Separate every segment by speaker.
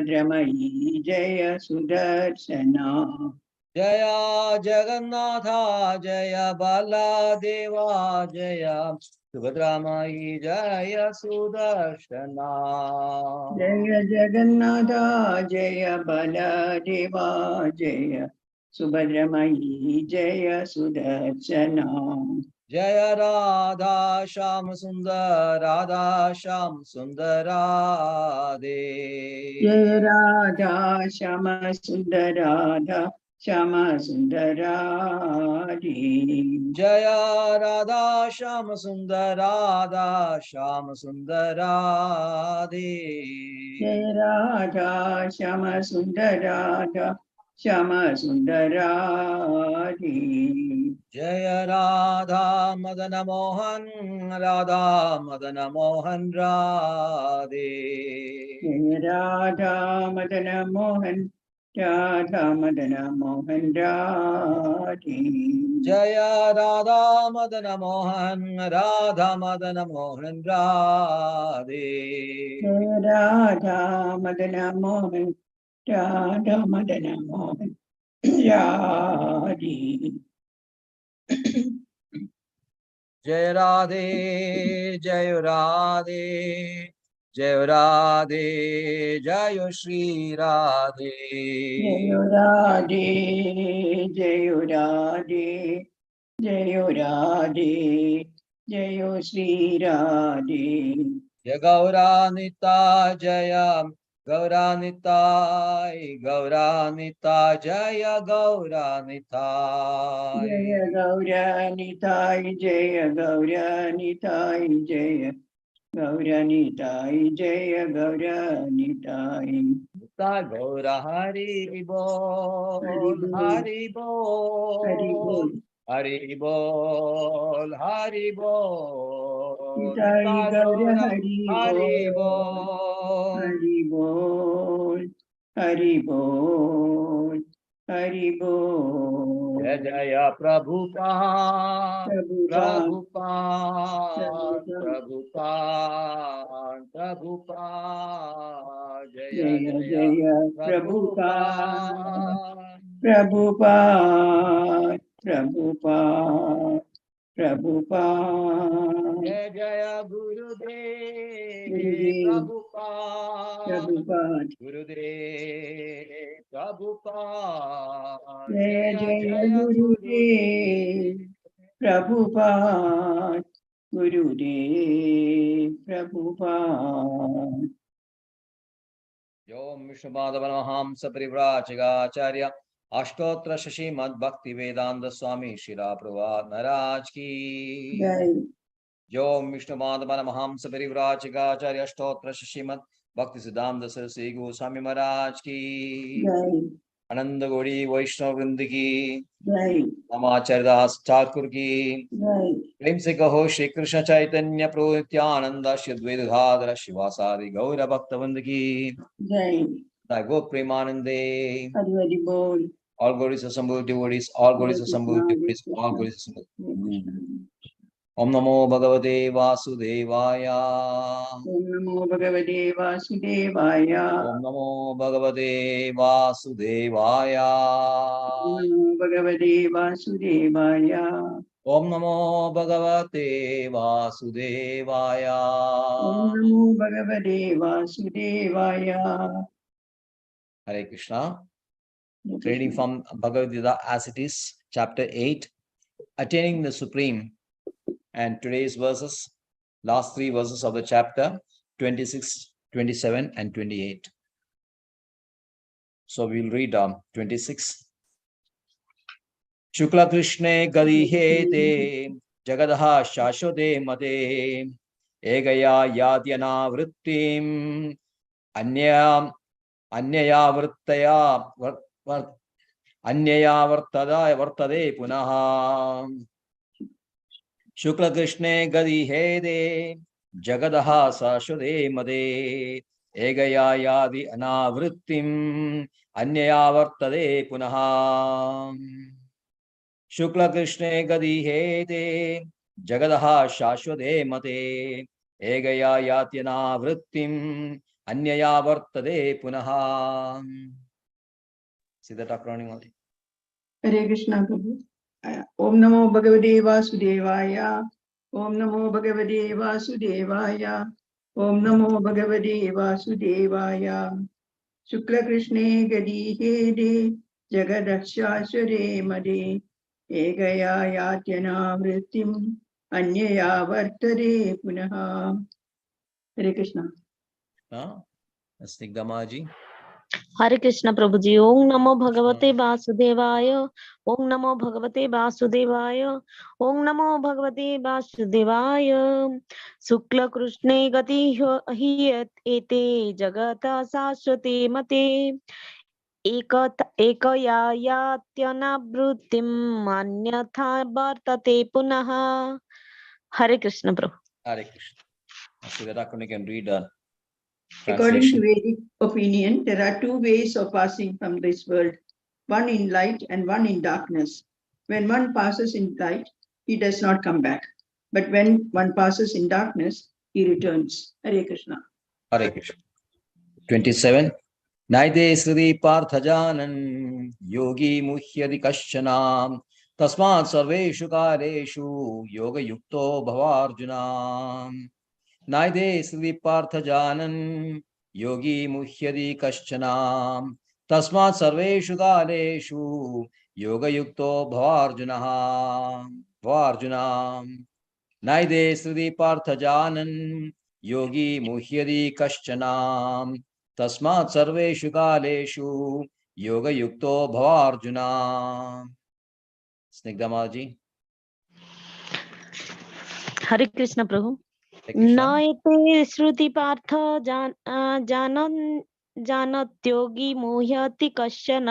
Speaker 1: Subhadramai Jaya Sudarshana.
Speaker 2: Jaya Jagannatha Jaya Baladeva Jaya Subhadramai Jaya Sudarshana.
Speaker 1: Jaya Jagannatha Jaya Baladeva Jaya Subhadramai Jaya Sudarshana.
Speaker 2: Jaya Radha Sham Sundar Radha Sham Sundarade.
Speaker 1: Jaya Radha Shama Sundarada Shama Sundaradi.
Speaker 2: Jaya Radha Sham Sundar Radha Sham Sundarade.
Speaker 1: Jaya Radha Shama Sundarada Shama Sundaradi.
Speaker 2: Jaya Radha Madana Mohan Radha Madana Mohan Radhe.
Speaker 1: Jaya Radha Madana Mohan Radha Madana Mohan Radhi.
Speaker 2: Jaya Radha Madana Mohan Radha Madana Mohan Radhe.
Speaker 1: Jaya Radha Madana Mohan Radha Madana Mohan Radhi.
Speaker 2: Jai Radhe, Jai Radhe, Jai Radhe, Jai Shri Radhe.
Speaker 1: Jaya Radhe, Jaya Radhe, Jaya Radhe, Jaya Shri Radhe.
Speaker 2: Jai Gauranita Jaya, Gauranita, Gauranita Jaya Gauranita.
Speaker 1: Jaya Gauranitai, Jaya Gauranitai, Jaya Gauranitai, Jaya Gauranitai.
Speaker 2: Gaura Hari Bol,
Speaker 1: Hari
Speaker 2: Hari
Speaker 1: Bol,
Speaker 2: Bol, Hari Bol, Hari Bol,
Speaker 1: Nitai Gaura
Speaker 2: Gaura
Speaker 1: Hari
Speaker 2: Hari
Speaker 1: Bol,
Speaker 2: Bol.
Speaker 1: Hari Bol, Hari Bol, Hari Bol.
Speaker 2: Jai Jaya Prabhupada,
Speaker 1: Prabhupada,
Speaker 2: Prabhupada,
Speaker 1: Prabhupada,
Speaker 2: Prabhupada, Prabhupada, Jaya
Speaker 1: Jaya
Speaker 2: Jaya
Speaker 1: Jaya Prabhupada,
Speaker 2: Prabhupada.
Speaker 1: Prabhupada, Prabhupada, Prabhupada,
Speaker 2: Jai Jaya Gurudev,
Speaker 1: Gurudev,
Speaker 2: Prabhupada,
Speaker 1: Prabhupada,
Speaker 2: Gurudev, Prabhupada,
Speaker 1: Jaya
Speaker 2: Jaya
Speaker 1: Jaya
Speaker 2: Jaya
Speaker 1: Gurudev,
Speaker 2: Gurudev.
Speaker 1: Prabhupada, Gurudev, Prabhupada.
Speaker 2: Yom Vishnupadavahamsa Parivrajagacharya Ashtotra Shashi Mad Bhakti Vedanta Swami Shira Prabhupada Maharaj Ki.
Speaker 1: Jai.
Speaker 2: Yom Vishnupadavahamsa Parivrajagacharya Ashtotra Shashi Mad Bhakti Siddhanta Saraswati Goswami Maharaj Ki.
Speaker 1: Jai.
Speaker 2: Ananda Gauri Vaishnav Vrinda Ki.
Speaker 1: Jai.
Speaker 2: Namacharya Das Thakur Ki.
Speaker 1: Jai.
Speaker 2: प्रेम से कहो श्री कृष्ण चैतन्य प्रभु नित्यानंद श्री द्वैधाधर शिवासादि गौर भक्तवृंद की
Speaker 1: Jai.
Speaker 2: Thy go Premanande.
Speaker 1: Hari Hari Bol.
Speaker 2: All glories assembled devotees, all
Speaker 1: Hare
Speaker 2: glories
Speaker 1: Krishna,
Speaker 2: assembled
Speaker 1: Hare
Speaker 2: devotees, all
Speaker 1: Krishna,
Speaker 2: glories assembled.
Speaker 1: Hare Krishna.
Speaker 2: Om Namo Bhagavate Vasudevaya.
Speaker 1: Om Namo Bhagavate Vasudevaya.
Speaker 2: Om Namo Bhagavate Vasudevaya.
Speaker 1: Om Namo Bhagavate Vasudevaya.
Speaker 2: Om Namo Bhagavate Vasudevaya.
Speaker 1: Om Namo Bhagavate Vasudevaya.
Speaker 2: Hare Krishna. Reading from Bhagavad Gita as it is, chapter 8, Attaining the Supreme. And today's verses, last three verses of the chapter, 26, 27, and 28. So we'll read 26. Shukla Krishne Gadihete Jagadaha Shashode Mate Egaya Yadyana Vrittim Anyaya Vrittaya Anyaya Vartade Punaha Shukla Krishne Gadihede Jagadaha Shashode Mate Egaya Yadi Anavrittim Anyaya Vartade Punaha Shukla Krishne Gadihete Jagadaha Shashwade Mate Egaya Yatyana Vrittim अन्यया वर्तते पुनः. See that acronym only.
Speaker 1: Hare Krishna Prabhu. Om Namo Bhagavate Vasudevaya. Om Namo Bhagavate Vasudevaya. Om Namo Bhagavate Vasudevaya. Shukla Krishne Gadi Hede Jagadakshasure Made Egaya Yatyana Vritim Anyaya Vartare Punaha. Hare Krishna.
Speaker 2: Snigdhamaji.
Speaker 3: हरे कृष्ण प्रभु जी. ओम नमो भगवते वासुदेवाय. ओम नमो भगवते वासुदेवाय. ओम नमो भगवते वासुदेवाय. शुक्ल कृष्णे गति हि एते जगत शाश्वते मते एकया यात्यनावृत्तिम् अन्यथा वर्तते पुनः. हरे कृष्ण प्रभु.
Speaker 2: Hare Krishna. See that acronym, you can read
Speaker 1: According to
Speaker 2: translation.
Speaker 1: Vedic opinion, there are two ways of passing from this world, one in light and one in darkness. When one passes in light, he does not come back. But when one passes in darkness, he returns. Hare Krishna.
Speaker 2: Hare Krishna. 27. Naide sridi parthajanan yogi muhyadi kaschanam tasmat sarveshu kareshu yoga yukto bhavarjuna. Naide sridi parthajanan yogi muhyadi kaschanam tasmat sarveshu kareshu yoga yukto bhavarjuna. Naide sridi parthajanan yogi muhyadi kaschanam tasmat sarveshu kaleshu yoga yukto bhavarjuna. Snigdhamaji.
Speaker 3: Hare Krishna Prabhu.
Speaker 2: Hare Krishna.
Speaker 3: नायते श्रुति पार्थ जानत्योगी मुह्यति कश्चन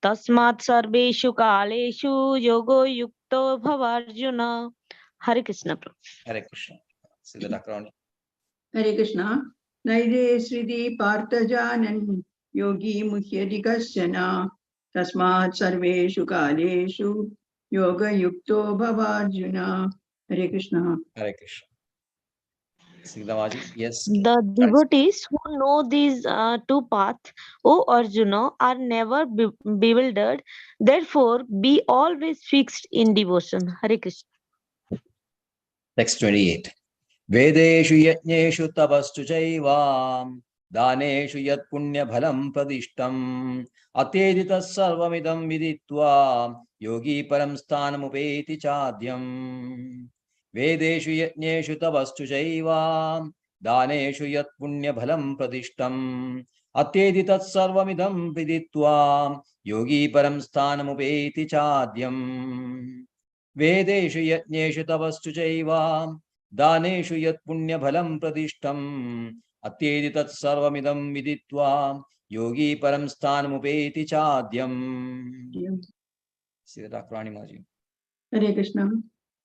Speaker 3: तस्मात् सर्वेषु कालेषु योगो युक्तो भवार्जुन. हरे कृष्ण प्रभु.
Speaker 2: Hare Krishna. See the acronym.
Speaker 1: Hare Krishna. Naide Sridi Parthajanan Yogi Muhyadi Kasyana Tasmat Sarveshu Kaleshu Yoga Yukto Bhavarjuna. Hare Krishna.
Speaker 2: Hare Krishna. Snigdhamaji. Yes.
Speaker 3: The devotees who know these two paths, O Arjuna, are never bewildered. Therefore, be always fixed in devotion. Hare Krishna.
Speaker 2: Text 28. Vedeshu yajneshu tapastu chaivam daneshu yat punya bhalam pradishtam ateditas sarvamidam viditva yogi param sthanam upeti chadyam. Vedeshu yajneshu tapastu chaivam daneshu yat punya bhalam pradishtam ateditas sarvamidam viditva yogi param sthanam upeti chadyam. Vedeshu yajneshu tapastu chaivam दानेषु यत् पुण्य फलं प्रदिष्टम् अत्येति तत् सर्वमिदं विदित्वा योगी परं स्थानमुपेति चाद्यम्. Maji.
Speaker 1: Hare Krishna.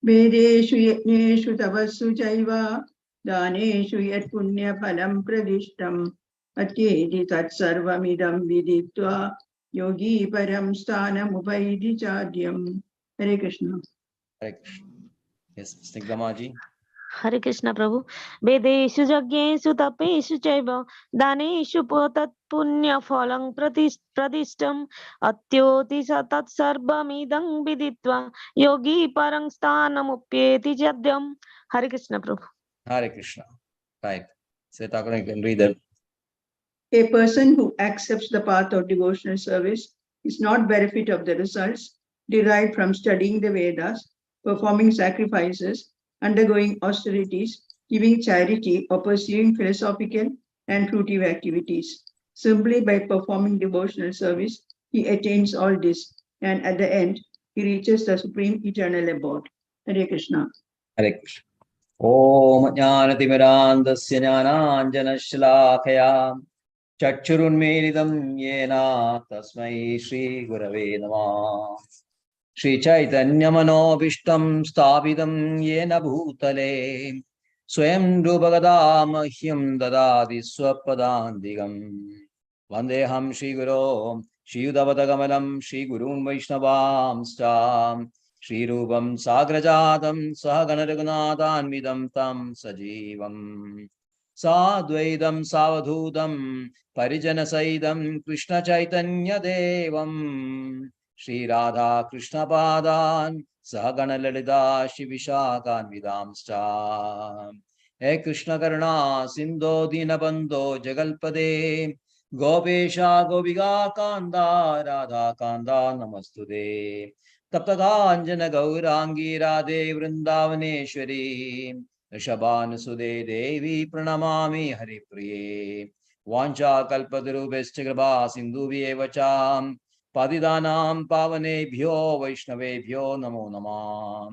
Speaker 1: Vedeshu yajneshu tapassu chaiva daneshu yat punya phalam pradishtam atyedi tat sarvamidam viditva yogi param sthanam upaiti chadyam. Hare Krishna.
Speaker 2: Hare Krishna. Yes, Snigdhamaji.
Speaker 3: हरे कृष्ण प्रभु. वेदेषु यज्ञेषु तपेषु चैव दानेषु तत्पुण्य फलं प्रदिष्टम् अत्योति तत्सर्वमिदं विदित्वा योगी परं स्थानमुप्येति चाद्यम्. हरे कृष्ण प्रभु.
Speaker 2: Hare Krishna. Right. So Thakur, you can read that.
Speaker 1: A person who accepts the path of devotional service is not bereft of the results derived from studying the Vedas, performing sacrifices, undergoing austerities, giving charity, or pursuing philosophical and fruitive activities. Simply by performing devotional service, he attains all this, and at the end, he reaches the supreme eternal abode. Hare Krishna.
Speaker 2: Hare Krishna. Om Jnanatimirandasya Jnananjanashlakaya Chakshurunmilidam Yena Tasmai Shri Gurave Namah. Shri Chaitanya Manobishtam Sthavidam Yena Bhutale Swayam Rupagada Mahyam Dadadi Swapadandigam Vandeham Shri Guru Shri Udavadagamalam Shri Gurun Vaishnavam Stam Shri Rupam Sagrajatam Sahaganaraghunadanvidam Tam Sajivam Sadvaidam Savadhutam Parijana Saidam Krishna Chaitanya Devam Shri Radha Krishna Padan Sahagana Lalita Shivishakhan Vidamsta He Krishna Karna Sindho Dinabandho Jagalpade Gopesha Gopiga Kanda Radha Kanda Namastude Taptaganjana Gaurangi Radhe Vrindavaneshwari Rishabhanasude Devi Pranamami Haripriye Vancha Kalpatarubhescha Kripa Sindhubhyev Cham Padidanam Pavanebhyo Vaishnavebhyo Namo Namah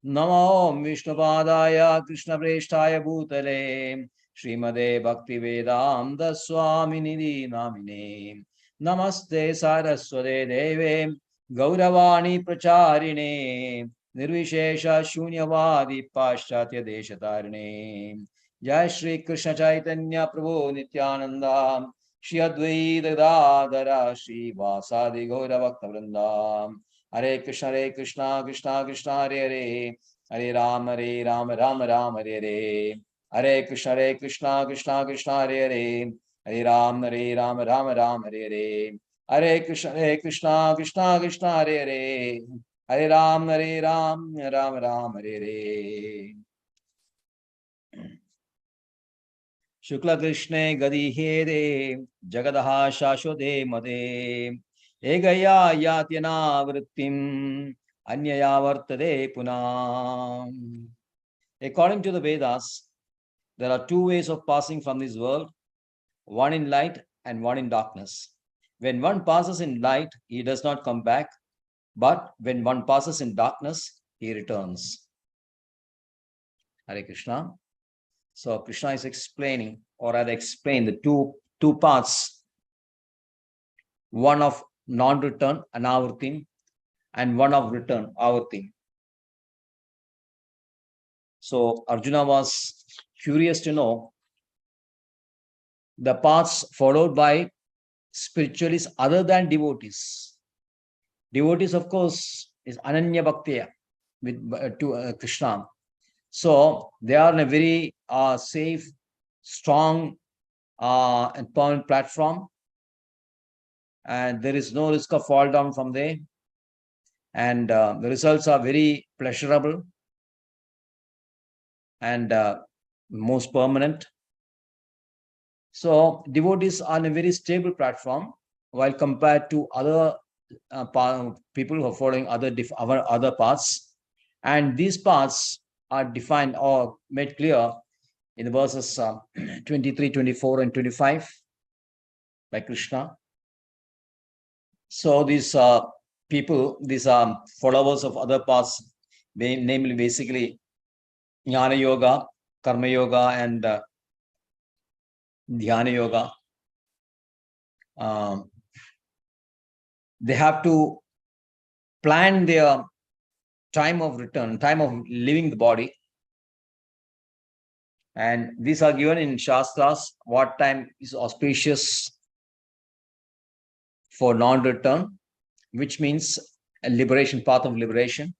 Speaker 2: Namo Vishnupadaya Krishna Preshtaya Bhutale Srimade Bhakti Vedanta Swami Nidhi Namine Namaste Saraswate Deve Gauravani Pracharine Nirvishesha Shunyavadi Paschatya Deshatarine Jai Shri Krishna Chaitanya Prabhu Nityananda Shri Advaita Gadadhara Shri Vasadi Gaura Bhakta Vrinda Hare Krishna Krishna Krishna Hare Hare Hare Ram Ram Hare Hare Hare Krishna Krishna Krishna Hare Hare Hare Ram Ram Hare Hare Hare Krishna Krishna Krishna Hare Hare Hare Ram Ram Hare Hare Shukla Krishna Gadi Here Jagadaha Shashwate Made Egaya Yatyana Vrittim Anyaya Vartade Punam. According to the Vedas, there are two ways of passing from this world, one in light and one in darkness. When one passes in light, he does not come back, but when one passes in darkness, he returns. Hare Krishna. So Krishna is explaining, or rather explain the two parts, one of non-return, anavritim, and one of return, avartim. So Arjuna was curious to know the paths followed by spiritualists other than devotees. Devotees, of course, is Ananya Bhaktiya with Krishna. So they are on a very safe, strong, and permanent platform, and there is no risk of fall down from there. And the results are very pleasurable and most permanent. So devotees are on a very stable platform, while compared to other people who are following other paths. And these paths are defined or made clear in the verses 23, 24, and 25 by Krishna. So these people, these are followers of other paths, namely basically Jnana Yoga, Karma Yoga, and Dhyana Yoga. They have to plan their time of return, time of leaving the body. And these are given in Shastras, what time is auspicious for non-return, which means a liberation, path of liberation,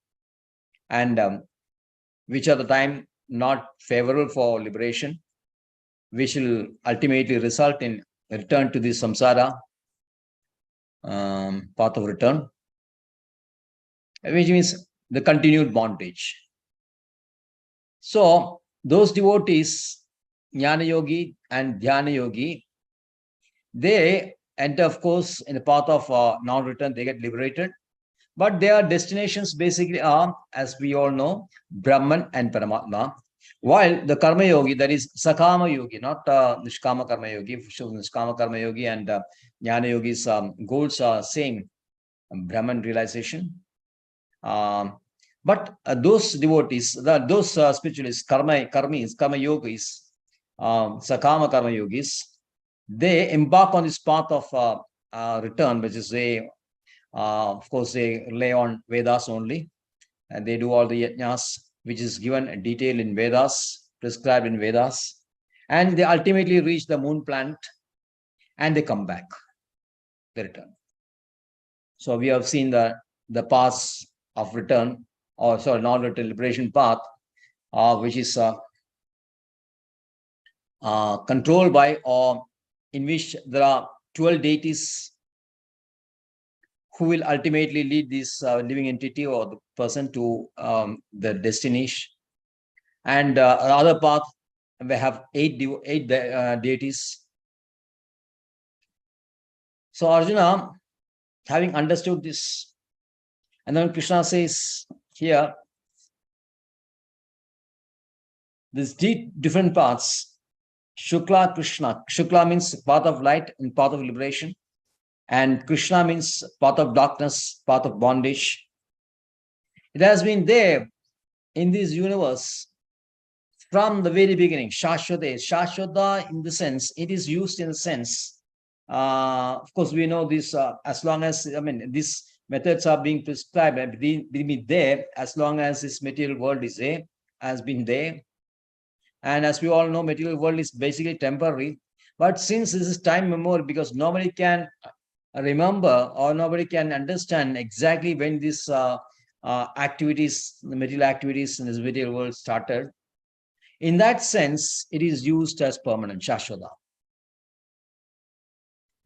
Speaker 2: and which are the time not favorable for liberation, which will ultimately result in return to the samsara, path of return, which means the continued bondage. So those devotees, Jnana Yogi and Dhyana Yogi, they enter, of course, in the path of non-return, they get liberated. But their destinations basically are, as we all know, Brahman and Paramatma. While the Karma Yogi, that is Sakama Yogi, not Nishkama Karma Yogi, Nishkama Karma Yogi and Jnana Yogi's goals are same, Brahman realization. But those devotees, those spiritualists, Karma Yogis, Sakama Karma Yogis, they embark on this path of return, which is of course, they rely on Vedas only, and they do all the yajnas, which is given in detail in Vedas, prescribed in Vedas, and they ultimately reach the moon planet, and they come back, they return. So we have seen the paths of return, or sorry, non-return liberation path, which is controlled by, or in which there are 12 deities who will ultimately lead this living entity or the person to the destination. And the other path, we have eight deities. So Arjuna, having understood this, and then Krishna says here, these different paths, Shukla, Krishna. Shukla means path of light and path of liberation. And Krishna means path of darkness, path of bondage. It has been there in this universe from the very beginning. Shashwata. Shashwata in the sense, it is used in the sense, of course, we know this as long as, these methods are being prescribed, be there as long as this material world is there, has been there. And as we all know, material world is basically temporary. But since this is time memorial, because nobody can remember or nobody can understand exactly when this activities, the material activities in this material world started, in that sense, it is used as permanent, Shashwata.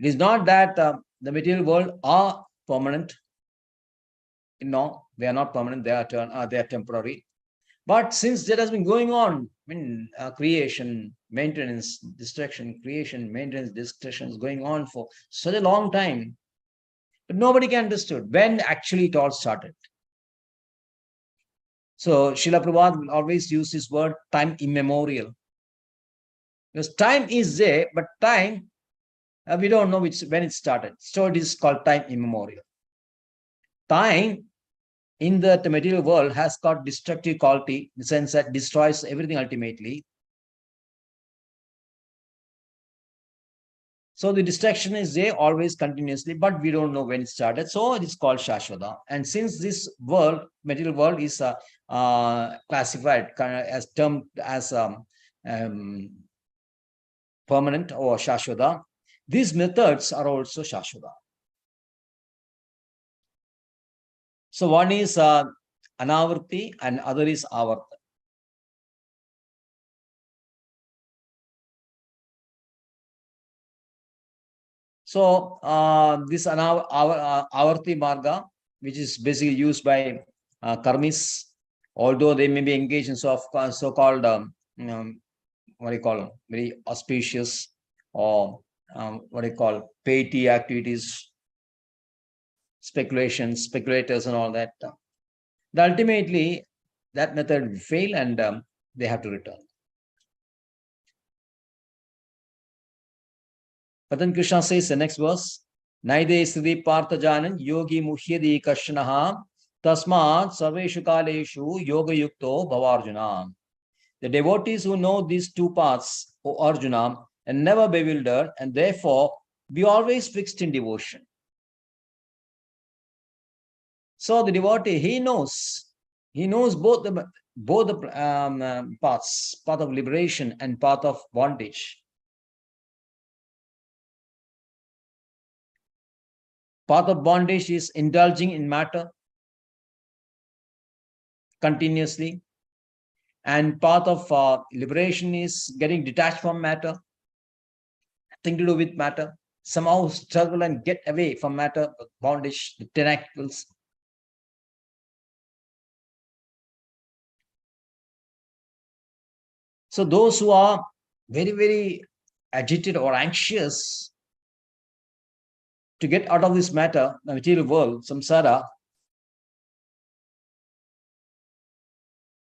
Speaker 2: It is not that the material world are permanent. No, they are not permanent. They are temporary. But since that has been going on, creation, maintenance, destruction, creation, maintenance, destruction is going on for such a long time, but nobody can understand when actually it all started. So Srila Prabhupada will always use this word time immemorial. Because time is there, but time, we don't know when it started. So it is called time immemorial. Time in the material world has got destructive quality in the sense that destroys everything ultimately. So the destruction is there always continuously, but we don't know when it started. So it is called Shashwata. And since this world, material world, is classified as termed as permanent or Shashwata, these methods are also Shashwata. So one is Anavarti and other is Avarta. So this Avarti Marga, which is basically used by karmis, although they may be engaged in so-called what do you call them, very auspicious or what do you call, piety activities, speculators and all that. Ultimately, that method will fail and they have to return. But then Krishna says the next verse, Naide Sri Parthajanan Yogi Muhyadi Kashanaha Tasmat Sarveshu Kaleshu Yoga Yukto Bhavarjuna. The devotees who know these two paths, O Arjuna, and never bewildered, and therefore be always fixed in devotion. So the devotee, he knows both the paths, path of liberation and path of bondage. Path of bondage is indulging in matter continuously, and path of liberation is getting detached from matter, nothing to do with matter, somehow struggle and get away from matter, bondage, the tentacles. So those who are very, very agitated or anxious to get out of this matter, the material world, samsara,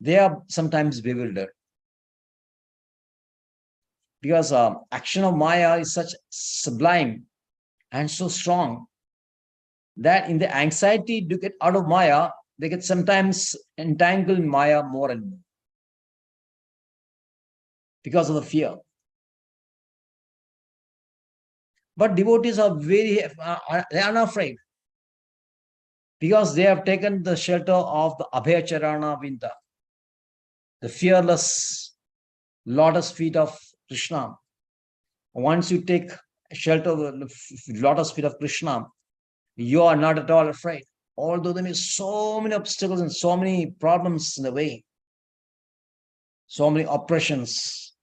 Speaker 2: they are sometimes bewildered. Because action of Maya is such sublime and so strong that in the anxiety to get out of Maya, they get sometimes entangled in Maya more and more because of the fear. But devotees are they are unafraid because they have taken the shelter of the Abhayacharana Vinda, the fearless lotus feet of Krishna. Once you take shelter of the lotus feet of Krishna, you are not at all afraid. Although there may be so many obstacles and so many problems in the way, so many oppressions,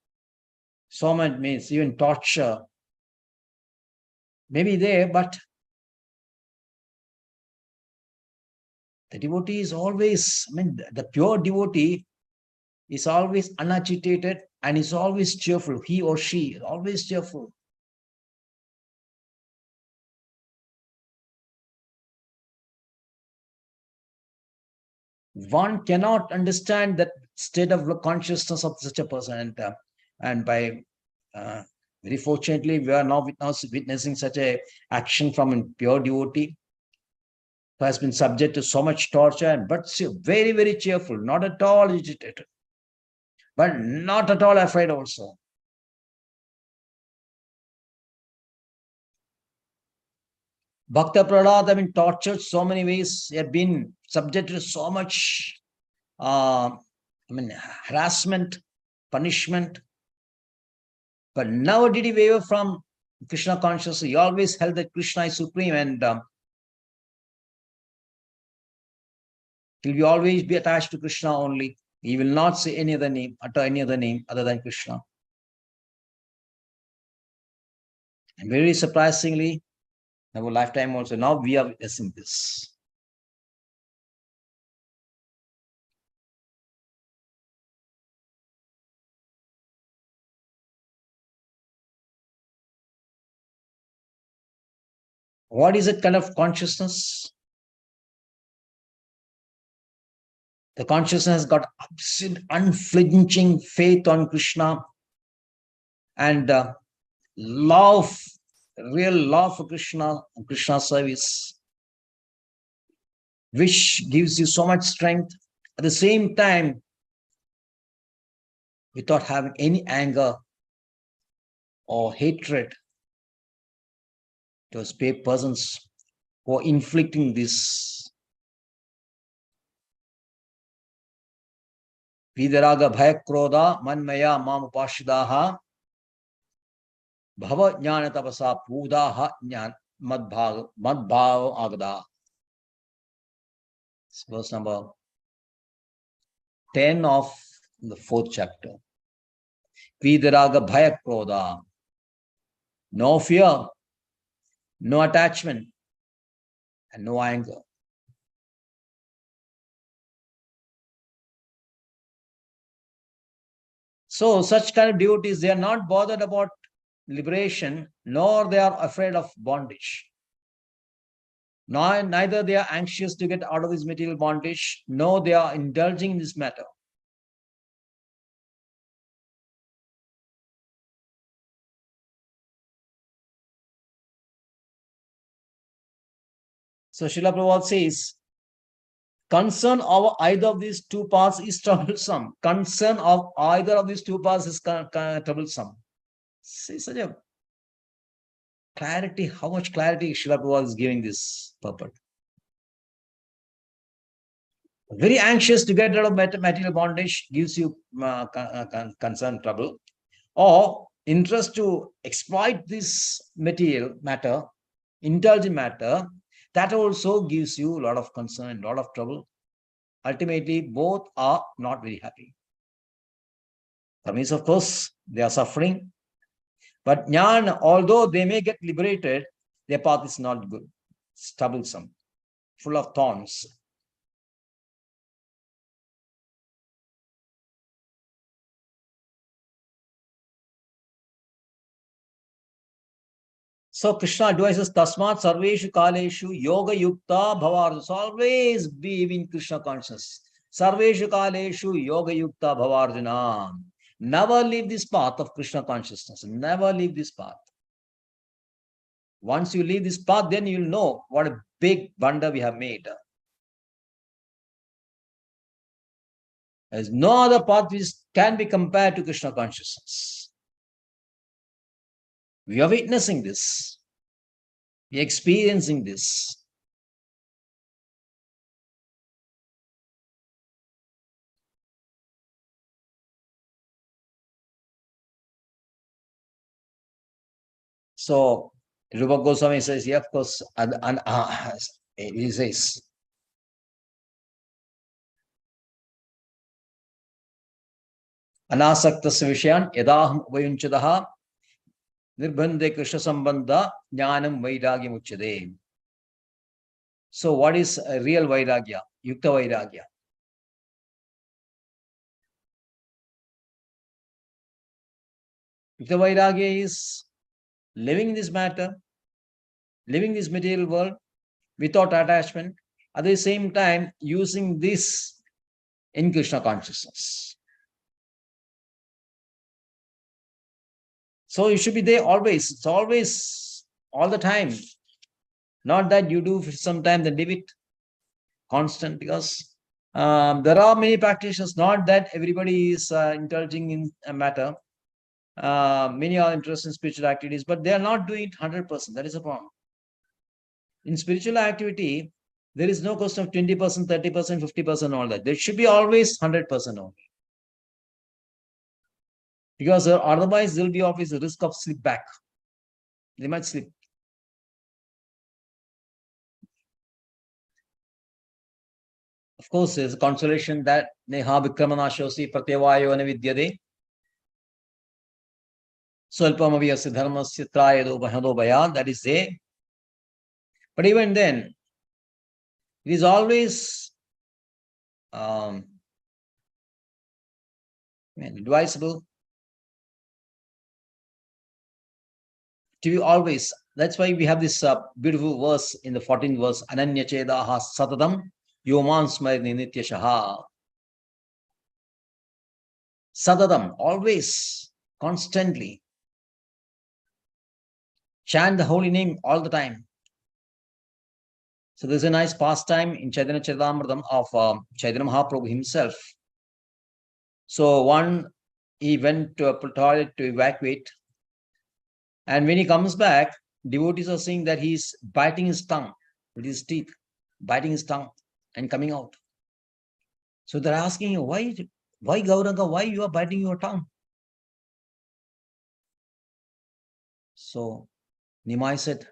Speaker 2: so much means even torture may be there, but the devotee is always, the pure devotee is always unagitated and is always cheerful. He or she is always cheerful. One cannot understand that state of consciousness of such a person. And by very fortunately, we are now witnessing such a action from a pure devotee who has been subject to so much torture, but very, very cheerful, not at all agitated, but not at all afraid also. Bhakta Prahlad have been tortured so many ways. He had been subjected to so much harassment, punishment. But never did he waver from Krishna consciousness. He always held that Krishna is supreme, and he will always be attached to Krishna only. He will not say any other name, utter any other name other than Krishna. And very surprisingly, in our lifetime also, now we are witnessing this. What is that kind of consciousness? The consciousness has got absolute unflinching faith on Krishna and love, real love for Krishna, Krishna service, which gives you so much strength. At the same time, without having any anger or hatred towards persons who are inflicting this. Vidaraga bhaya krodha manmaya mamupashidaha bhava jnana tapasa pudaha jnana madbhava agada. Verse number 10 of the 4th chapter. Vidaraga bhaya krodha. No fear, no attachment, and no anger. So such kind of devotees, they are not bothered about liberation, nor they are afraid of bondage. Neither they are anxious to get out of this material bondage, nor they are indulging in this matter. So Srila Prabhupada says, concern of either of these two paths is troublesome. Concern of either of these two paths is troublesome. See such a clarity, how much clarity Srila Prabhupada is giving this purport. Very anxious to get out of material bondage gives you concern, trouble, or interest to exploit this material matter, intelligent matter, that also gives you a lot of concern, a lot of trouble. Ultimately, both are not very happy. That means, of course, they are suffering. But Jnana, although they may get liberated, their path is not good. It's troublesome, full of thorns. So Krishna advises, Tasmat Sarveshu Kaleshu Yoga Yukta Bhavarjuna. So always be in Krishna consciousness. Sarveshu Kaleshu Yoga Yukta Bhavarjuna. Never leave this path of Krishna consciousness. Never leave this path. Once you leave this path, then you'll know what a big blunder we have made. There's no other path which can be compared to Krishna consciousness. We are witnessing this. We are experiencing this. So, Rupa Goswami says, yeah, of course, he says, Anasaktasya Vishayan Yadaham Vayunchadaha Nirbandhe Krishna Sambandha Jnanam Vairagyam Uchade. So what is a real Vairagya? Yukta Vairagya. Yukta Vairagya is living this matter, living this material world without attachment, at the same time using this in Krishna consciousness. So you should be there always. It's always, all the time. Not that you do sometimes and leave it constant, because there are many practitioners, not that everybody is indulging in a matter. Many are interested in spiritual activities, but they are not doing it 100%. That is a problem. In spiritual activity, there is no question of 20%, 30%, 50%, all that. There should be always 100% only. Because otherwise there will be always a risk of slip back. They might slip. Of course, there's a consolation that Neha Vikramanashosi Pratyavayo Navidyade Swalpamaviyasya Dharmasya Trayado Bahado Bayan, that is there. But even then, it is always advisable to be always. That's why we have this beautiful verse in the 14th verse, Ananya Chedaha Satadam Yoman Smarni Nityashaha. Satadam, always, constantly. Chant the holy name all the time. So there's a nice pastime in Chaitanya Charitamrita of Chaitanya Mahaprabhu himself. So he went to a toilet to evacuate. And when he comes back, devotees are saying that he's biting his tongue with his teeth, biting his tongue and coming out. So they're asking him, why Gauranga, why you are biting your tongue? So Nimai said,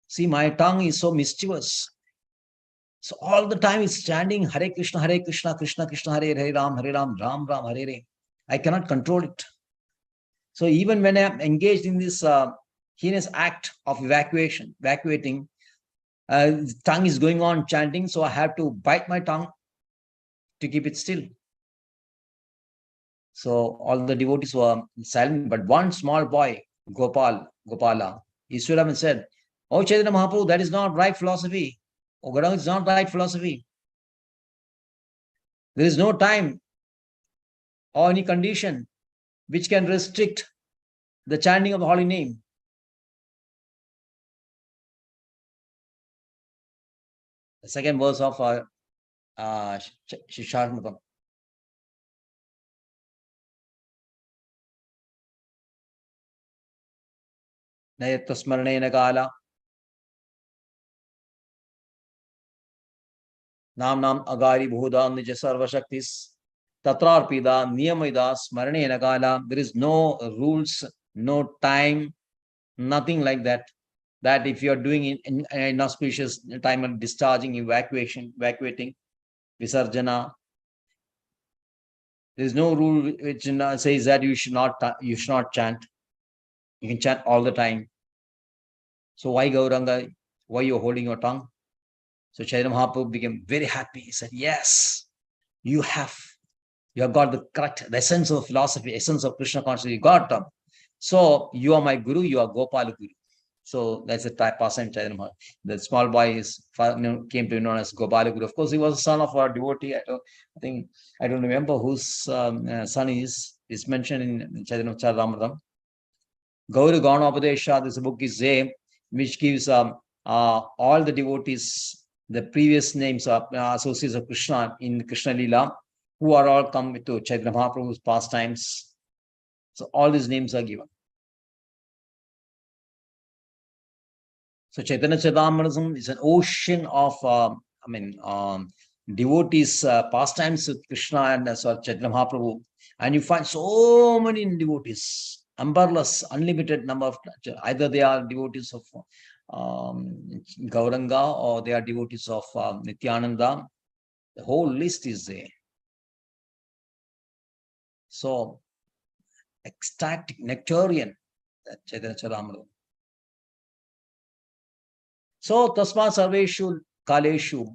Speaker 2: see, my tongue is so mischievous. So all the time it's chanting Hare Krishna, Krishna Krishna, Hare Ram, Ram Ram, Hare Hare. I cannot control it. So even when I am engaged in this heinous act of evacuating, tongue is going on chanting, so I have to bite my tongue to keep it still. So all the devotees were silent, but one small boy, Gopala, he stood up and said, "Oh Chaitanya Mahaprabhu, that is not right philosophy. Oh Gadang, it's not right philosophy. There is no time or any condition which can restrict the chanting of the holy name." The second verse of Shisharmatam. Nayatasmaranena kala Nam agari bhuda nija sarva shaktis tatrarpida niyamida smaranena kala. There is no rules, no time, nothing like that. That if you are doing it in an inauspicious time of discharging, evacuating, visarjana, there is no rule which says that you should not chant. You can chant all the time. So why Gauranga? Why you're holding your tongue? So Chaitanya Mahaprabhu became very happy. He said, yes, you have got the correct, the essence of philosophy, essence of Krishna consciousness. You got them. So you are my guru, you are Gopala Guru. So that's the type pastime Chaitanya Mahaprabhu. The small boy came to be known as Gopala Guru. Of course, he was the son of a devotee. I don't remember whose son he is. It's mentioned in Chaitanya Charitamrita. Gauru Gaunapadesha, this book is there, which gives all the devotees the previous names of associates of Krishna in Krishna Lila, who are all come to Chaitanya Mahaprabhu's pastimes. So all these names are given. So Chaitanya Charitamrita is an ocean of devotees pastimes with Krishna and Chaitanya Mahaprabhu, and you find so many devotees, numberless, unlimited number of, either they are devotees of Gauranga or they are devotees of Nityananda. The whole list is there. So, ecstatic, nectarian, Chaitanya Charitamrita. So, Tasma Sarveshu Kaleshu,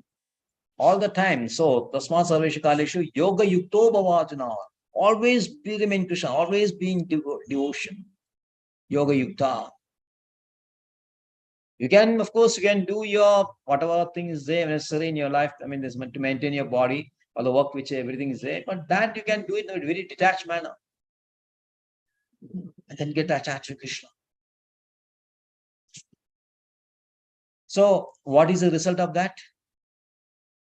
Speaker 2: all the time. So, Tasma Sarveshu Kaleshu, Yoga Yukto Bhavajana. Always be remain Krishna, always being devotion. Yoga Yukta. You can, of course, you can do your whatever thing is there necessary in your life. I mean, there's meant to maintain your body or the work which everything is there, but that you can do it in a very detached manner. And then get attached to Krishna. So, what is the result of that?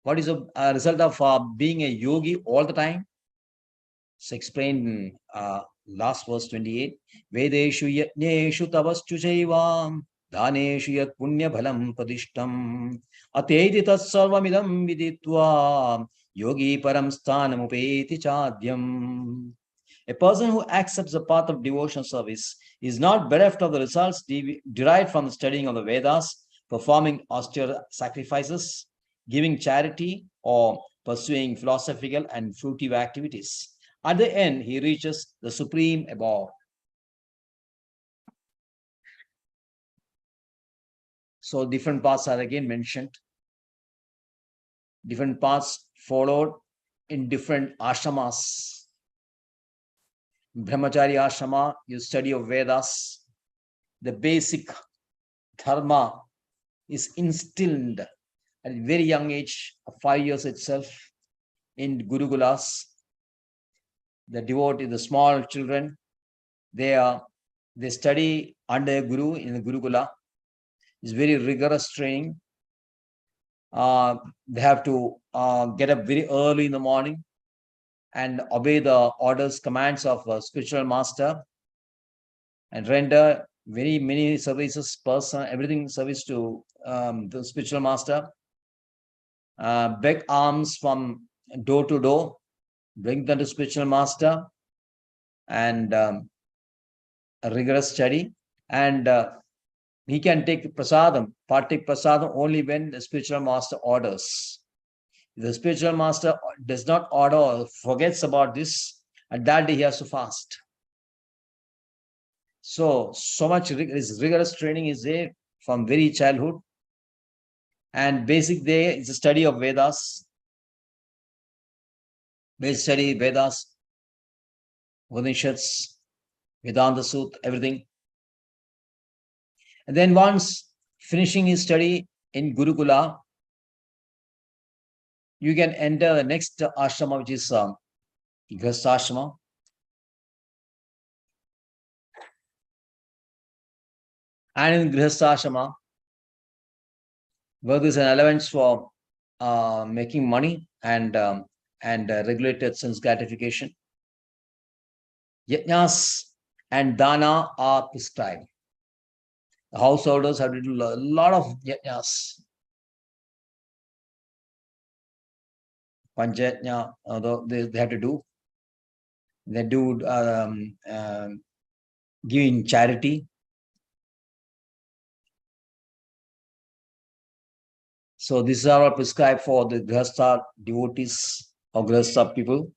Speaker 2: What is the result of being a yogi all the time? It's explained in last verse 28. Vedeshu yajneshu tavaschu chaivam dhaneshu yat punya bhalam padishtam ateti tat sarvamidam viditva yogi param sthanam upeti chadyam. A person who accepts the path of devotional service is not bereft of the results derived from the studying of the Vedas, performing austere sacrifices, giving charity, or pursuing philosophical and fruitive activities. At the end, he reaches the supreme abode. So different paths are again mentioned. Different paths followed in different ashramas. Brahmachari ashrama, you study of Vedas. The basic dharma is instilled at a very young age of 5 years itself in Gurukulas. The devotee, the small children, they study under a guru in the Gurukula. It's very rigorous training. They have to get up very early in the morning and obey the orders, commands of a spiritual master and render very many services, everything service to the spiritual master. Beg alms from door to door, bring them to spiritual master, and a rigorous study. And he can take prasadam, partake prasadam only when the spiritual master orders. If the spiritual master does not order or forgets about this, at that day he has to fast. So much rigorous training is there from very childhood. And basic there is the study of Vedas. Basic study Vedas, Upanishads, Vedanta Sutra, everything. And then once finishing his study in Gurukula, you can enter the next ashrama, which is Grihastha. And in Grihastha, where there's an allowance for making money and regulated sense gratification, yajnas and dana are prescribed. The householders have to do a lot of yajnas. Panchayatna, they have to do. They do giving charity. So these are all prescribed for the Grihastha devotees or Grihastha people.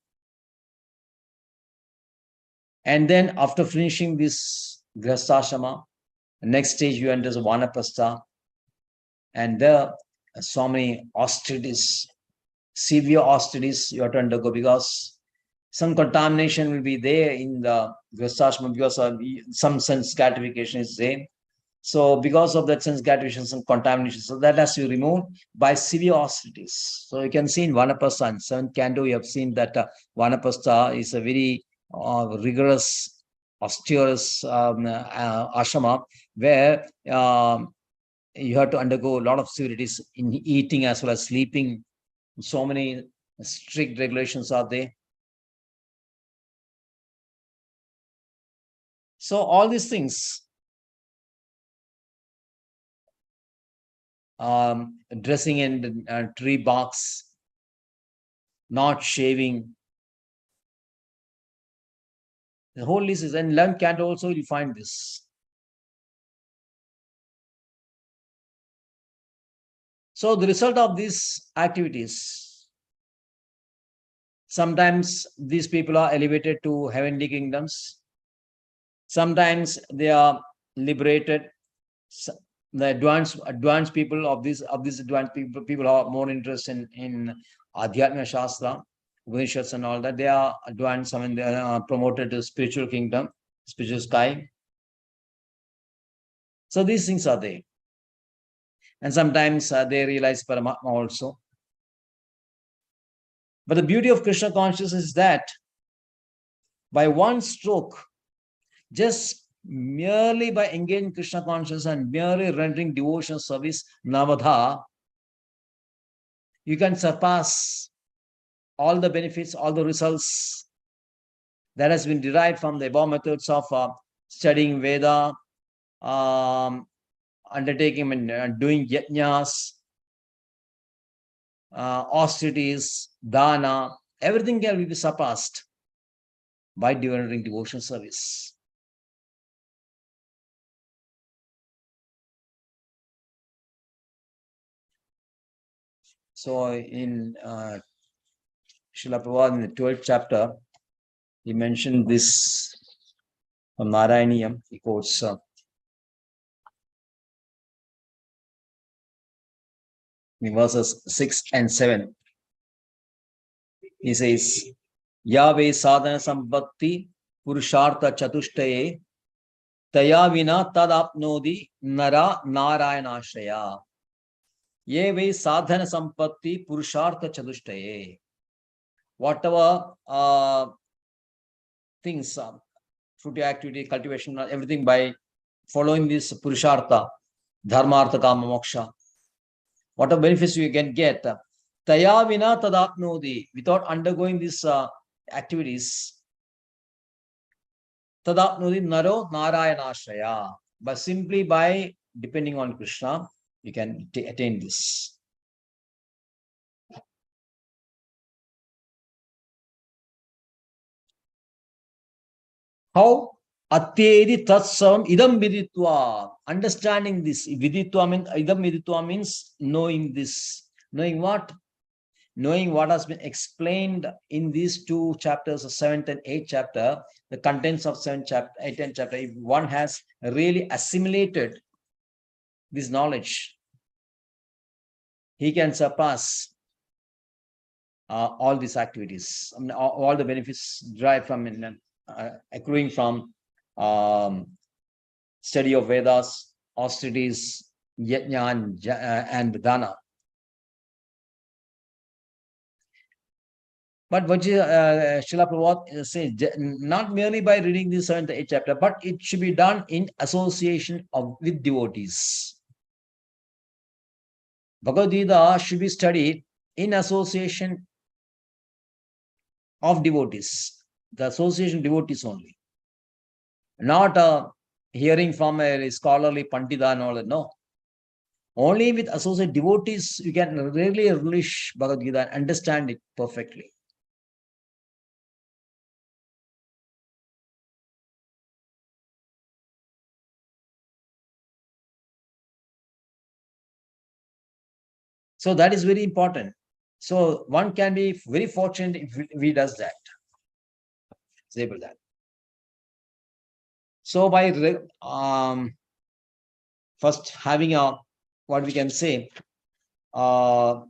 Speaker 2: And then after finishing this Grihasthashrama, the next stage you enter the Vanaprastha. And there are so many austerities, severe austerities you have to undergo, because some contamination will be there in the Grihasthashrama because of some sense gratification is there. So because of that sense gratification, some contamination, so that has to be removed by severe austerities. So you can see in Vanaprastha, in 7th canto, you have seen that Vanaprastha is a very rigorous, austere ashrama where you have to undergo a lot of severities in eating as well as sleeping. So many strict regulations are there. So all these things, dressing in tree barks, not shaving, the whole list is, and 11th canto also you'll find this. So the result of these activities Sometimes these people are elevated to heavenly kingdoms. Sometimes they are liberated. The advanced people of these advanced people are more interested in Adhyatma Shastra, Upanishads and all that. They are advanced. I mean, they are promoted to spiritual kingdom, spiritual sky. So these things are there. And sometimes they realize Paramatma also. But the beauty of Krishna consciousness is that by one stroke, just merely by engaging Krishna consciousness and merely rendering devotional service, Navadha, you can surpass all the benefits, all the results that has been derived from the above methods of studying Veda, undertaking and doing yajnas, austerities, dana, everything can be surpassed by rendering devotional service. So in Srila Prabhupada in the 12th chapter, he mentioned this from Narayaniyam. He quotes in verses 6 and 7. He says, Yave sadhana sambhakti purushartha chatushtaye taya vina tadapnodi nara narayanashraya. Yave sadhana sampatti purushartha chatushtaye. Whatever things, fruity activity, cultivation, everything by following this purushartha, dharma, artha, kama, moksha, whatever benefits you can get, taya vina tadapnodi, without undergoing these activities, tadapnodi naro narayanashraya, but simply by depending on Krishna, you can attain this. How? Atyedi tatsavam idam viditva. Understanding this. Viditva means, idam viditva means knowing this. Knowing what? Knowing what has been explained in these two chapters, the 7th and 8th chapter, the contents of 7th chapter, 8th and chapter. If one has really assimilated this knowledge, he can surpass all these activities. I mean, all the benefits derived from accruing from study of Vedas, austerities, yajna and dana. But what Srila Prabhupada says, not merely by reading this 7th, 8th chapter, but it should be done in association with devotees. Bhagavad Gita should be studied in association of devotees, the association devotees only. Not hearing from a scholarly Pandita and all that, no. Only with associate devotees, you can really relish Bhagavad Gita and understand it perfectly. So that is very important. So one can be very fortunate if he does that. It's able that. So by first having what we can say, a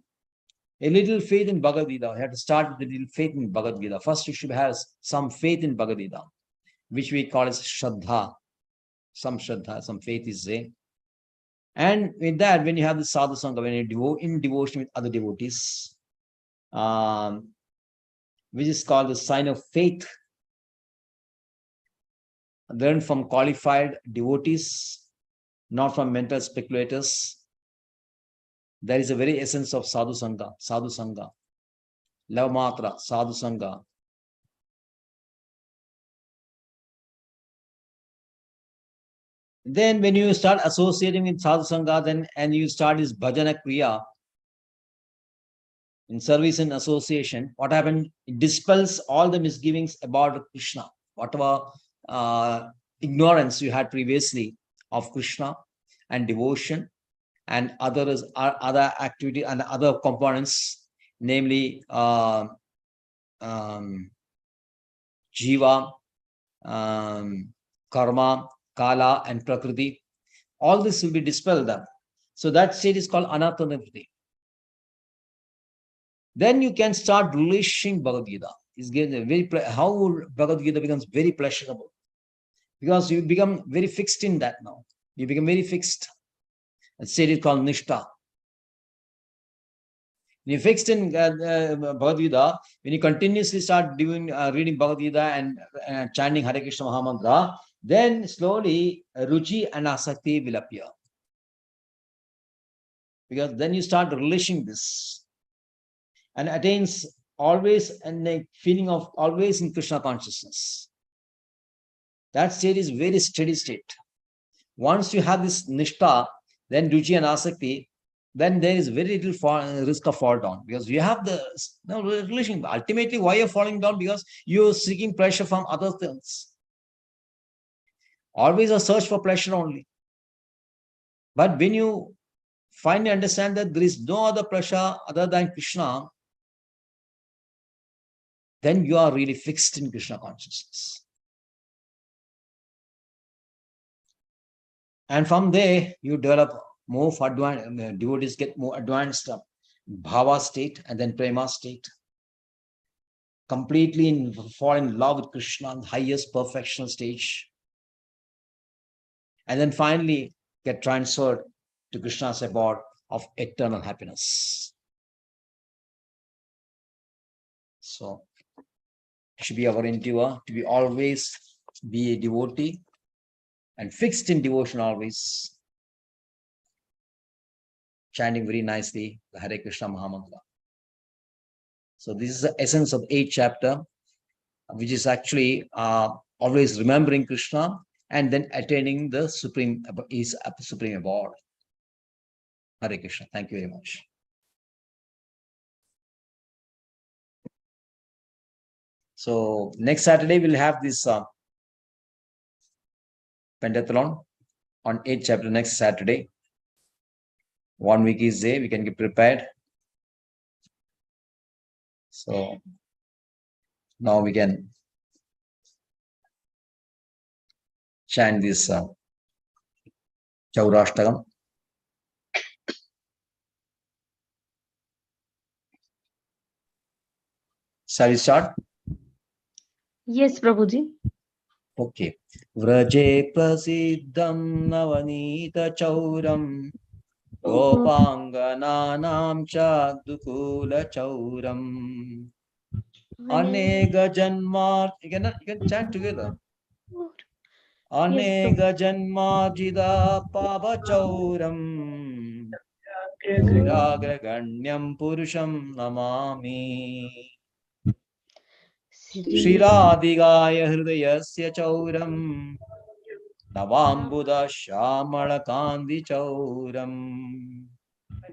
Speaker 2: little faith in Bhagavad Gita. You have to start with a little faith in Bhagavad Gita. First, you should have some faith in Bhagavad Gita, which we call as Shraddha. Some Shraddha, some faith is there. And with that, when you have the sadhu sangha, when you in devotion with other devotees, which is called the sign of faith, learned from qualified devotees, not from mental speculators. That is the very essence of sadhu sangha, love matra, sadhu sangha. Then when you start associating with sadhu sangha, and you start this bhajana kriya in service and association, what happened? It dispels all the misgivings about Krishna, whatever ignorance you had previously of Krishna and devotion and other activity and other components, namely Jiva, Karma, Kala, and Prakriti. All this will be dispelled. So that state is called Anatanavritti. Then you can start relishing Bhagavad Gita. How Bhagavad Gita becomes very pleasurable. Because you become very fixed in that now. You become very fixed. That state is called Nishta. When you fixed in Bhagavad Gita, when you continuously start doing reading Bhagavad Gita and chanting Hare Krishna Mahamantra, then slowly Ruchi and Asakti will appear. Because then you start relishing this and attains always a feeling of always in Krishna consciousness. That state is very steady state. Once you have this Nishta, then Ruchi and Asakti, then there is very little risk of fall down, because you have the relation. Ultimately, why you're falling down? Because you're seeking pleasure from other things. Always a search for pleasure only. But when you finally understand that there is no other pleasure other than Krishna, then you are really fixed in Krishna consciousness. And from there, you develop more advanced, devotees get more advanced bhava state and then prema state. Completely fall in love with Krishna, the highest perfection stage. And then finally get transferred to Krishna's abode of eternal happiness. So it should be our endeavor to be always be a devotee and fixed in devotion always, chanting very nicely the Hare Krishna Mahamantra. So this is the essence of 8th chapter, which is actually always remembering Krishna and then attaining the supreme abode. Hare Krishna. Thank you very much. So next Saturday we'll have this pentathlon on 8th chapter next Saturday. 1 week is there, we can get prepared. So now we can chant this Chaurashtakam. Shall we start?
Speaker 3: Yes, Prabhuji.
Speaker 2: Okay. Vraje prasiddham navanita chauram Gopangananam cha dukula chauram Anega janmar. You can chant together. Anega janmarjida pava chauram Viragraganyam purusham namami Shiradigaya hridayasya chauram Navambuddha Shamalakandi Chauram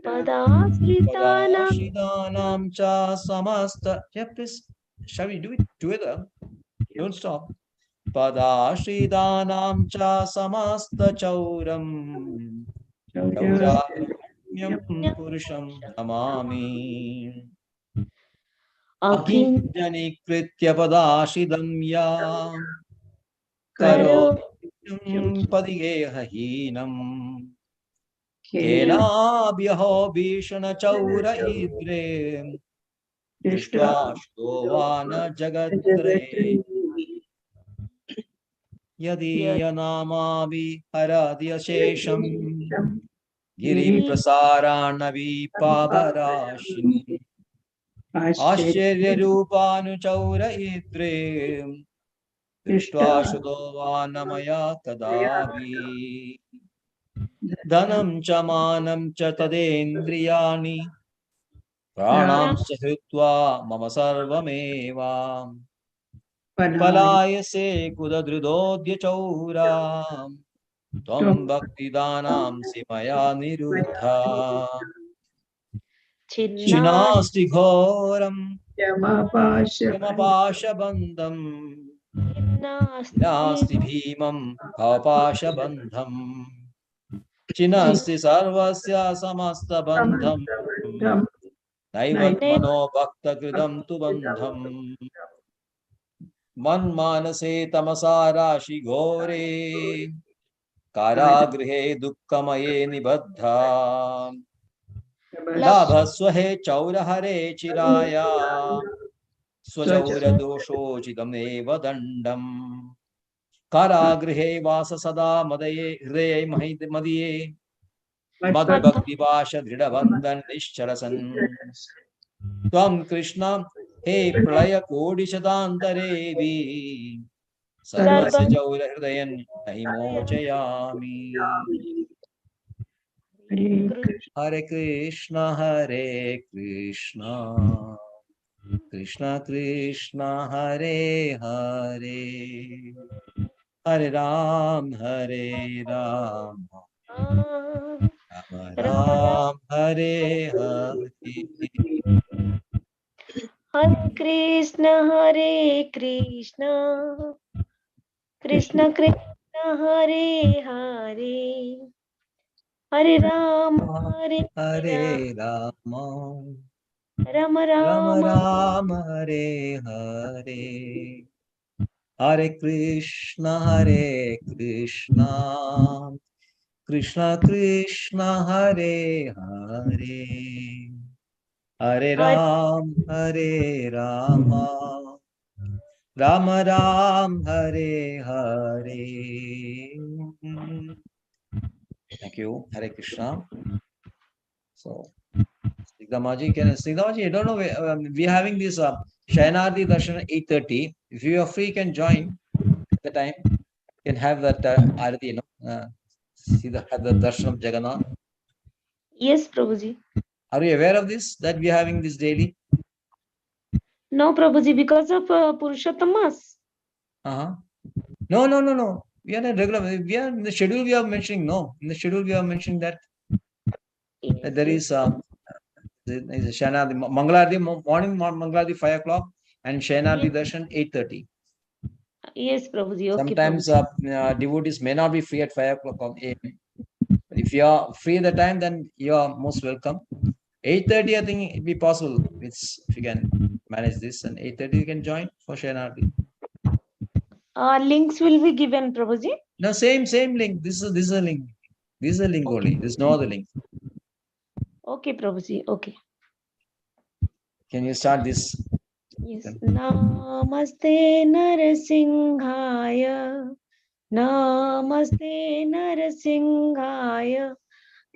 Speaker 2: Padashidanam cha samasta. Yeah, please. Shall we do it together? Don't stop. Padashidanam cha samasta chauram Chauranyam purusham namami Akinjani kritya padashidam ya Karo Padigehahinam Kenabhyaho Bhishana Chaura Idre Drishtva Jagadre Yadiya Namavi Haradya Shesham Giri Prasaranavi Pavarashini Ashcharya Rupanu Chaura Idre Drishtva Shudovanamaya Tadavi Dhanam cha manam cha tadendriyani Pranam cha hrutva mama sarvameva Palayase kudadridodhya chaura Tvam bhaktidanam simaya niruddha Chinasti ghoram Yamapasha bandham Nasti bhimam bhavapasha bandham Chinasti sarvasya samasta bandham नैवत्मनो भक्तकृतं तु बन्धम् मन्मानसे तमसा राशि घोरे कारागृहे दुःखमये निबद्धा लभस्व हे चौरहरे चिराया स्वचौरदोषोचितमेव दण्डम् कारागृहे वास सदा मदये हृदये मदिये मद्भक्तिपाश दृढबन्धन निश्चरसन् त्वं कृष्ण हे प्रलय कोटिशतान्तरेवि सर्वस्य चौरहृदयन् नहि मोचयामि। हरे Krishna Krishna Krishna Hare Hare Hare Ram Ram Ram Hare Hare.
Speaker 3: Hare Krishna, Krishna Krishna, Hare Hare, Hare Ram,
Speaker 2: Hare Rama,
Speaker 3: Rama
Speaker 2: Rama
Speaker 3: Rama,
Speaker 2: Rama, Hare Hare, Hare Krishna, Krishna Krishna, Hare Hare, Hare Rama, Rama Ram, Hare Hare. Thank you. Hare Krishna. So, Snigdhamaji, Snigdhamaji, I don't know, we are having this Shayanardi Darshan 8:30. If you are free, you can join at the time. You can have that Arati, see the Darshan of Jagannath.
Speaker 3: Yes, Prabhuji.
Speaker 2: Are you aware of this, that we are having this daily?
Speaker 3: No, Prabhuji, because of Purushottam.
Speaker 2: No. We are not regular. We are in the schedule. We are mentioning in the schedule we are mentioning that there is Shayanardi Mangalardi morning Mangalardi 5 o'clock and Shayanardi Darshan 8:30.
Speaker 3: Yes, Prabhuji. Okay,
Speaker 2: Sometimes devotees may not be free at 5 o'clock a.m. If you are free at the time, then you are most welcome. 8:30, I think it be possible. If you can manage this, and 8:30 you can join for Shayanardi.
Speaker 3: Links will be given, Prabhuji.
Speaker 2: No, same link. This is a link. This is a link only. There's no other link.
Speaker 3: Okay, Prabhuji. Okay.
Speaker 2: Can you start this?
Speaker 3: Yes. Namaste Narasimhaya. Namaste Narasimhaya.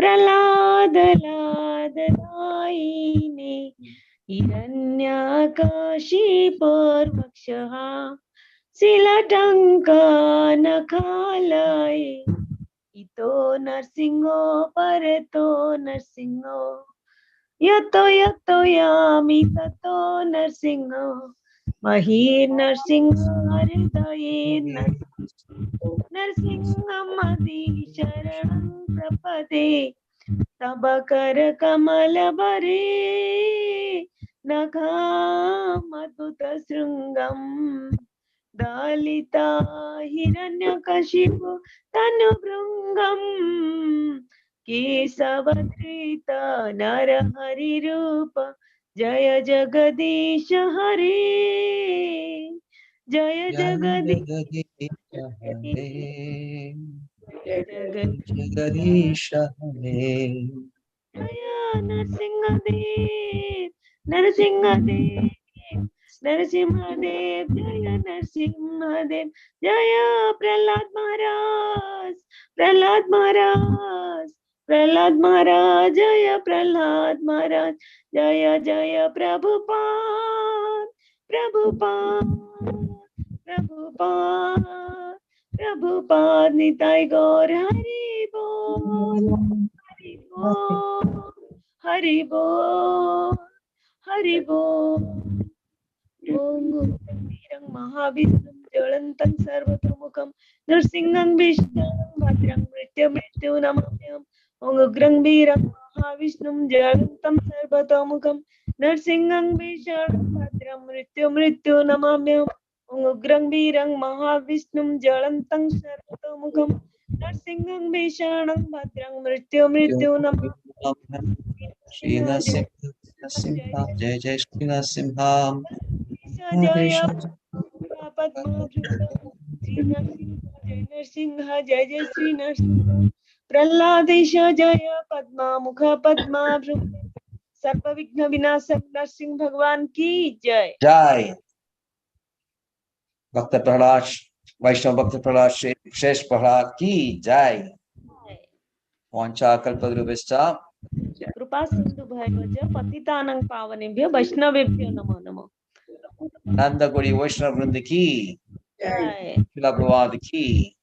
Speaker 3: प्रह्लादलादलायिने हिरण्यकाशिपर्वक्षः शिलटङ्कानखालये इतो नरसिंहो परतो नरसिंहो यतो यामि ततो नरसिंहो महीर्नरसिंह हृदये नरसिंहमदिशरणं प्रपदे तब कर कमल भरे नघामधुत शृंगम दलिता हिरण्यकशिपु तनुभृंगम केशवधृत नरहरि रूप जय जगदीश हरे जय जगदीश हरे
Speaker 2: जगदीश हरे
Speaker 3: जय नरसिंहदेव नरसिंहदेव नरसिंहदेव जय नरसिंहदेव जय प्रहलाद महाराज प्रहलाद महाराज प्रहलाद महाराज जय प्रहलाद महाराज जय जय प्रभुपाद प्रभुपाद प्रभुपाद प्रभुपाद निताय गौर हरि बोल हरि बोल हरि बोल हरि बोल ओम वीरं महाविष्णुं ज्वलन्तं सर्वतोमुखं नरसिंहं विष्णुं भद्रं मृत्युं नमाम्यहम् ओम उग्रं वीरं महाविष्णुं ज्वलन्तं सर्वतोमुखं नरसिंहं विष्णुं भद्रं मृत्युं नमाम्यहम् ओम उग्रं वीरं महाविष्णुं ज्वलन्तं सर्वतोमुखं नरसिंहं विष्णुं भद्रं मृत्युं नमाम्यहम्
Speaker 2: Narasimha, Jai Jai Shri Narasimha,
Speaker 3: Jaya Padma Shri Narasimha, Jai Jai Shri Narasimha, Praladesha Jaya Padma Mukha Padma Sarva Vigna Vinasam Narasimha Bhagwan ki Jai.
Speaker 2: Jai. Bhakta Prahlad, Vaishnava Bhakta Prahlad, Shesh Prahlad ki Jai. Vancha Kalpadrubhishcha.
Speaker 3: Kripa Sindhu Bhaivaja Patitanang Pavanebhyo Vaishnavebhyo Namo Namo.
Speaker 2: Nanda Gori Vaishnava Vrinda ki.
Speaker 3: Jai.
Speaker 2: Srila Prabhupada ki.